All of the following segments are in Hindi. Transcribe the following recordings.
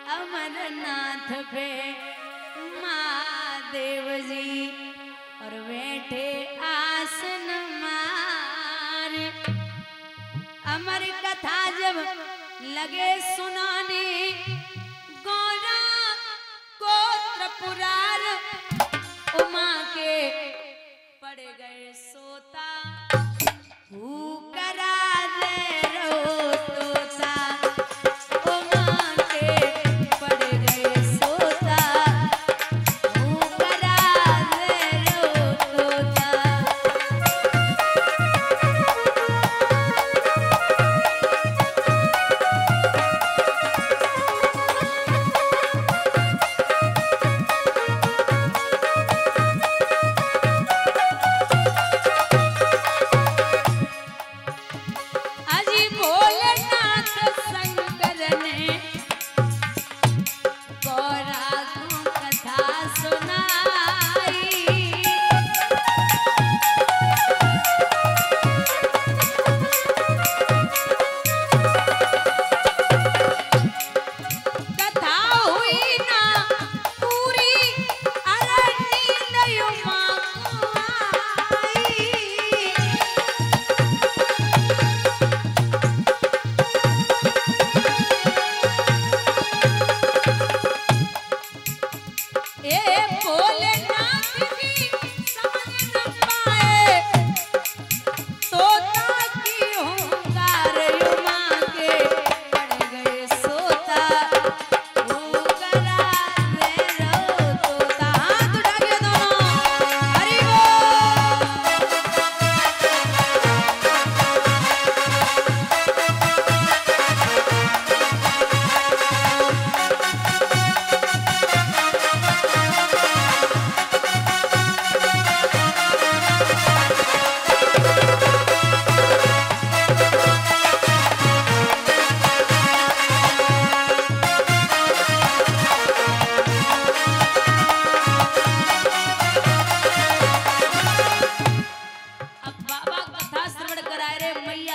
अमरनाथ पे महादेव जी और बैठे आसन मार। अमर कथा जब लगे सुनाने गौरा गोत्र पुरार उमा के पड़ गए सोता करा दे रो तोता उमा के पड़ गए सोता करा दे रो तोता।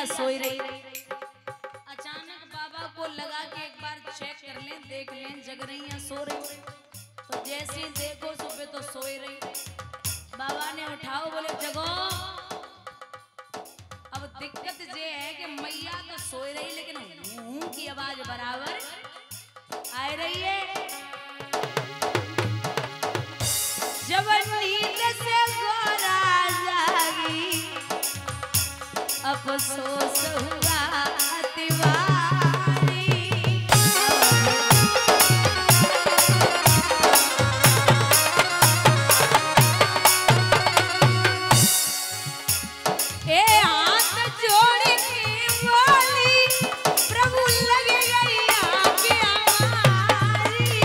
सोई रही। अचानक बाबा को लगा कि एक बार चेक कर लें, देख लें जग रही हैं सो रही। तो जैसे ही देखो सुबह तो सोई रही। बाबा ने उठाओ, बोले जगो। अब दिक्कत ये है कि मैया तो सोई रही लेकिन मुंह की आवाज बराबर आ रही है। जब नींद से गोरा जागी अफसोस हुआ तिवारी। ए हाथ जोड़ के बोली प्रभु लगे गई आके हमारी।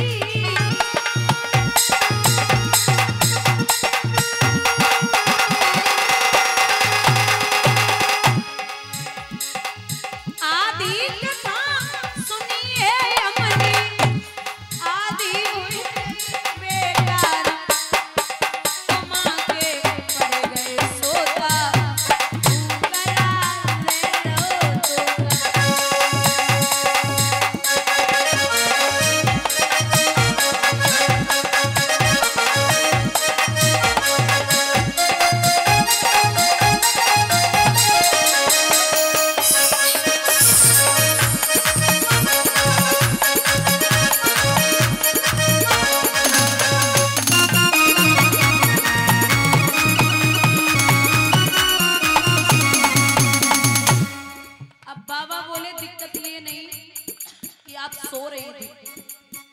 आप सो रही थी,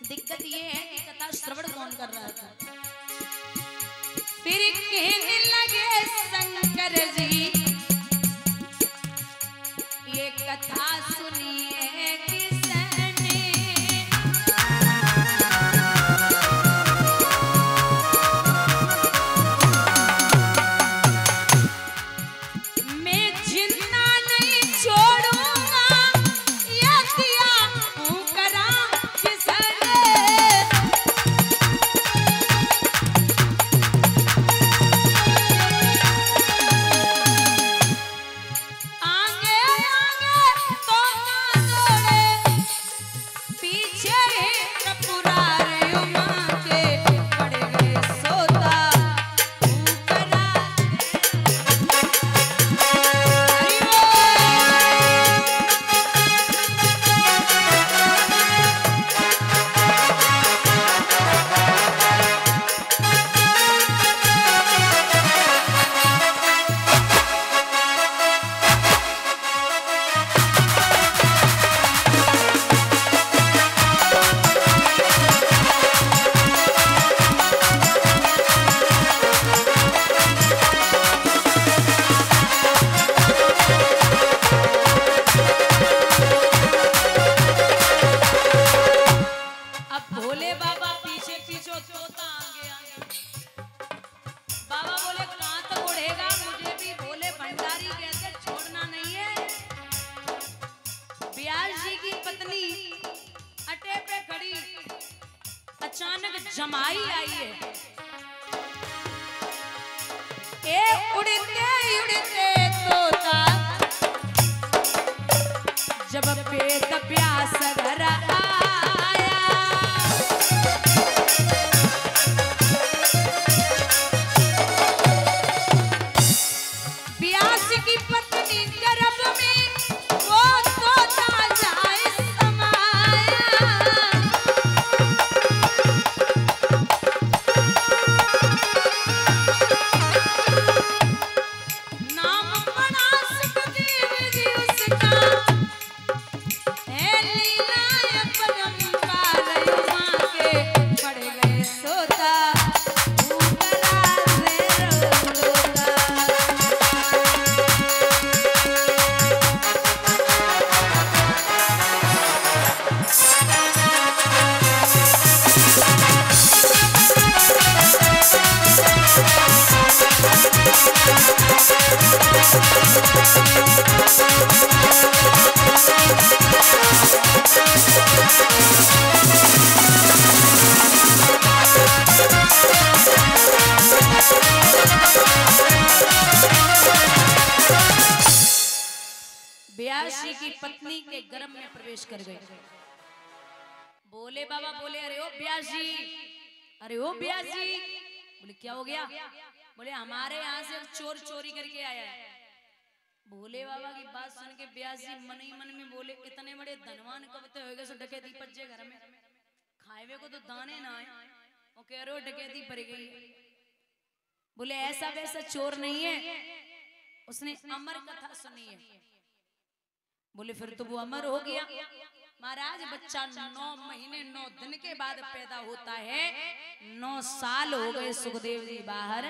दिक्कत ये है कि कथा श्रवण कौन कर रहा था। फिर कहने लगे शंकर जी ये कथा सुनिए किसने। मैं जिंदा नहीं छोड़ूंगा ये दिया करा किसने। भोले बाबा पीछे पीछे तोता आगे आगे। बाबा बोले कहाँ तक उड़ेगा, मुझे भी भोले भंडारी कहते छोड़ना नहीं है। व्यास जी की पत्नी अटे पे खड़ी, अचानक जमाई आई है। ए उड़ते तोता जब पेट प्यास घर आया, व्यास की पत्नी गर्भ में वो तोता जाए समाया। नाम बड़ा सुखदेव जी उसका, है लीला परंपार मां के पड़ गए सोता ऊपरा से रोता। व्यास जी की पत्नी के गर्भ में प्रवेश कर गए। भोले बाबा बोले अरे ओ व्यास जी, अरे ओ व्यास जी। बोले क्या हो गया? बोले हमारे यहाँ से चोर चोरी करके आया है। भोले बाबा की बात सुन के व्यास जी मन ही मन में बोले इतने बड़े धनवान कब तक होगे सो डकैती पज्जे घर में खाए को तो दाने ना आए, वो कह रहे हो डकैती पड़ गई। बोले ऐसा वैसा चोर नहीं है, उसने अमर कथा सुनी है। बोले फिर तो वो अमर हो गया। महाराज बच्चा 9 महीने 9 दिन के बाद पैदा होता है। 9 साल हो गए सुखदेव जी बाहर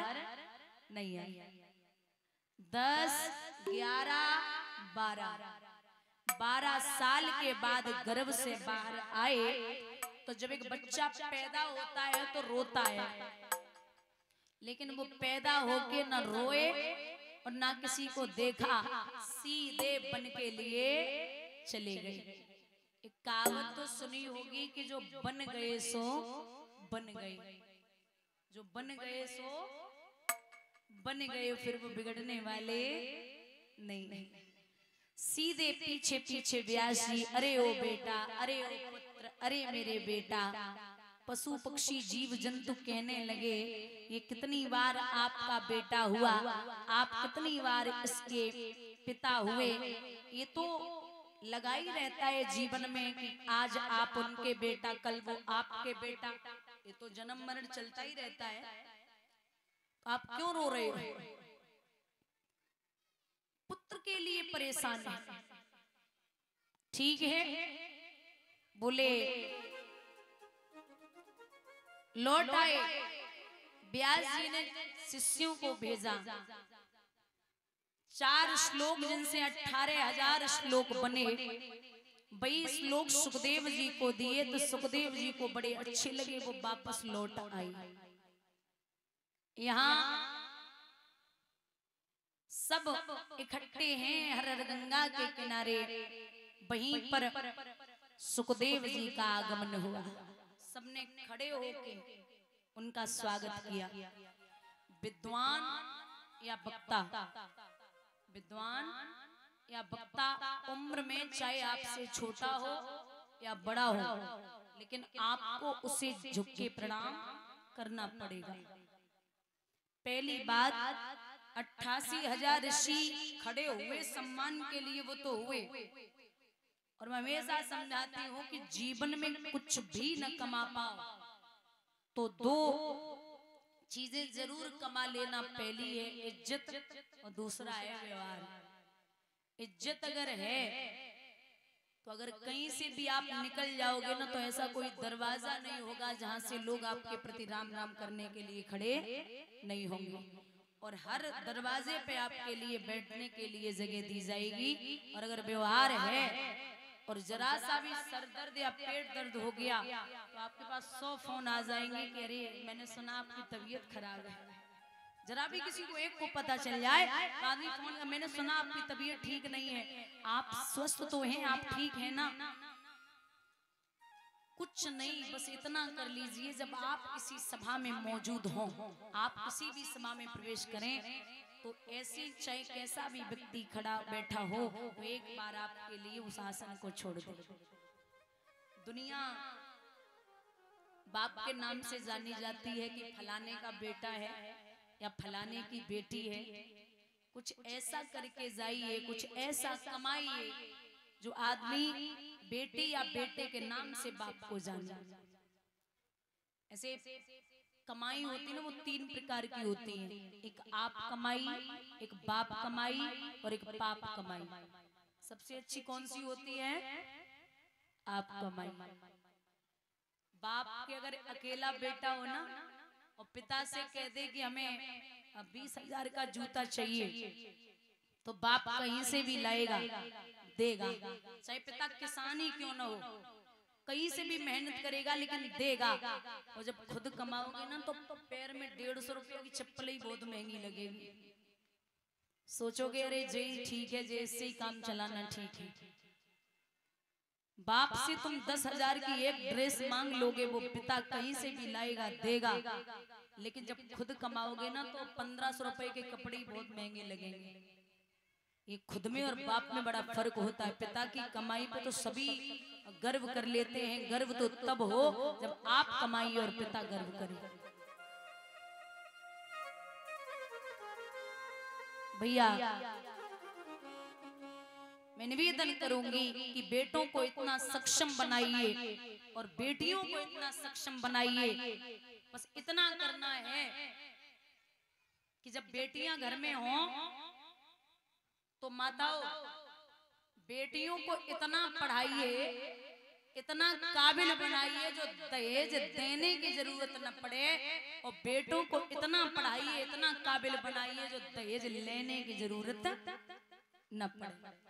नहीं आए। 10, 11, 12 साल के बाद गर्भ से बाहर आए। तो जब एक बच्चा पैदा होता है तो रोता है, लेकिन वो पैदा होके न रोए और ना किसी को देखा, सीधे बन के लिए चले गए। एक कहावत तो सुनी होगी कि जो बन गए सो बन गए, जो बन गए सो बन गए, फिर वो बिगड़ने वाले नहीं। सीधे पीछे पीछे व्यास जी, अरे ओ बेटा, अरे ओ पुत्र, अरे मेरे बेटा। पशु पक्षी जीव जंतु कहने लगे ये कितनी बार आपका बेटा हुआ, आप कितनी बार इसके पिता हुए। ये तो लगा ही रहता है जीवन में कि आज आप उनके बेटा, कल वो आपके बेटा। ये तो जन्म मरण चलता ही रहता है। आप क्यों रो रहे हो? पुत्र के लिए परेशान है, ठीक है। बोले लौट आए। व्यास जी ने शिष्यों को भेजा, 4 श्लोक जिनसे 18,000 श्लोक बने, 22 श्लोक सुखदेव जी को दिए। तो सुखदेव जी को बड़े अच्छे लगे, वो वापस लौट आए। यहाँ सब इकट्ठे हैं हर गंगा के किनारे। वहीं पर सुखदेव जी का आगमन हुआ। सबने खड़े होके उनका स्वागत किया। विद्वान या वक्ता, विद्वान या वक्ता उम्र में चाहे आपसे छोटा हो या बड़ा हो, लेकिन आपको उसे झुक के प्रणाम करना पड़ेगा। पहली बात, 88,000 ऋषि खड़े हुए सम्मान के लिए, वो तो हुए। और मैं हमेशा समझाती हूँ कि जीवन में कुछ भी न कमा पाओ तो 2 चीजें जरूर कमा लेना। पहली है इज्जत और दूसरा है व्यवहार। इज्जत अगर है तो अगर कहीं से भी आप निकल जाओगे ना, तो ऐसा कोई दरवाजा नहीं होगा जहां से लोग आपके प्रति राम राम करने के लिए खड़े नहीं होंगे। और हर दरवाजे पे आपके लिए बैठने के लिए जगह दी जाएगी। और अगर व्यवहार है और जरा सा भी सर दर्द या पेट दर्द हो गया तो आपके पास 100 फोन आ जाएंगे कि अरे मैंने सुना आपकी तबीयत खराब है। जरा भी किसी को एक को पता चल जाए आदमी फोन का मैंने सुना आपकी तबीयत ठीक नहीं है। आप स्वस्थ तो हैं, आप ठीक है ना? कुछ नहीं, बस इतना कर लीजिए जब आप किसी सभा में मौजूद हों, आप किसी भी सभा में प्रवेश करें तो ऐसे चाहे कैसा भी व्यक्ति खड़ा बैठा हो तो एक बार आपके लिए उस आसन को छोड़ दे। दुनिया बाप के नाम से जानी जाती है कि फलाने का बेटा है या फलाने की बेटी है, कुछ ऐसा करके जाइए, कुछ ऐसा कमाइए जो आदमी बेटी या बेटे के नाम से बाप को जाने। ऐसे कमाई होती ना वो 3 प्रकार की होती है, एक आप कमाई, एक बाप कमाई और एक पाप कमाई। सबसे अच्छी कौन सी होती है? आप कमाई। बाप के अगर अकेला बेटा हो ना और पिता से कह दे कि हमें 20,000 का जूता चाहिए तो बाप कहीं से भी लाएगा, देगा, चाहे पिता किसान ही क्यों ना हो, कहीं से भी मेहनत करेगा लेकिन देगा। और जब खुद कमाओगे ना तो पैर में 150 रुपये की चप्पल ही बहुत महंगी लगेगी। सोचोगे अरे जी ठीक है, जैसे ही काम चलाना ठीक है। बाप से तुम 10,000 की एक ड्रेस मांग लोगे, वो पिता कहीं से भी लाएगा, देगा, लेकिन जब खुद कमाओगे ना तो 1,500 रुपए के कपड़े बहुत महंगे लगेंगे। ये खुद में और बाप में बड़ा फर्क होता है। पिता की कमाई पे तो सभी गर्व कर लेते हैं, गर्व तो तब हो जब आप कमाई और पिता गर्व करे। भैया मैं निवेदन करूंगी कि बेटों को इतना सक्षम बनाइए और बेटियों को इतना सक्षम बनाइए। बस इतना करना है कि जब बेटियां घर में हों तो माताओं बेटियों को इतना पढ़ाइए, इतना काबिल बनाइए जो दहेज देने की जरूरत न पड़े, और बेटों को इतना पढ़ाइए, इतना काबिल बनाइए जो दहेज लेने की जरूरत न पड़े।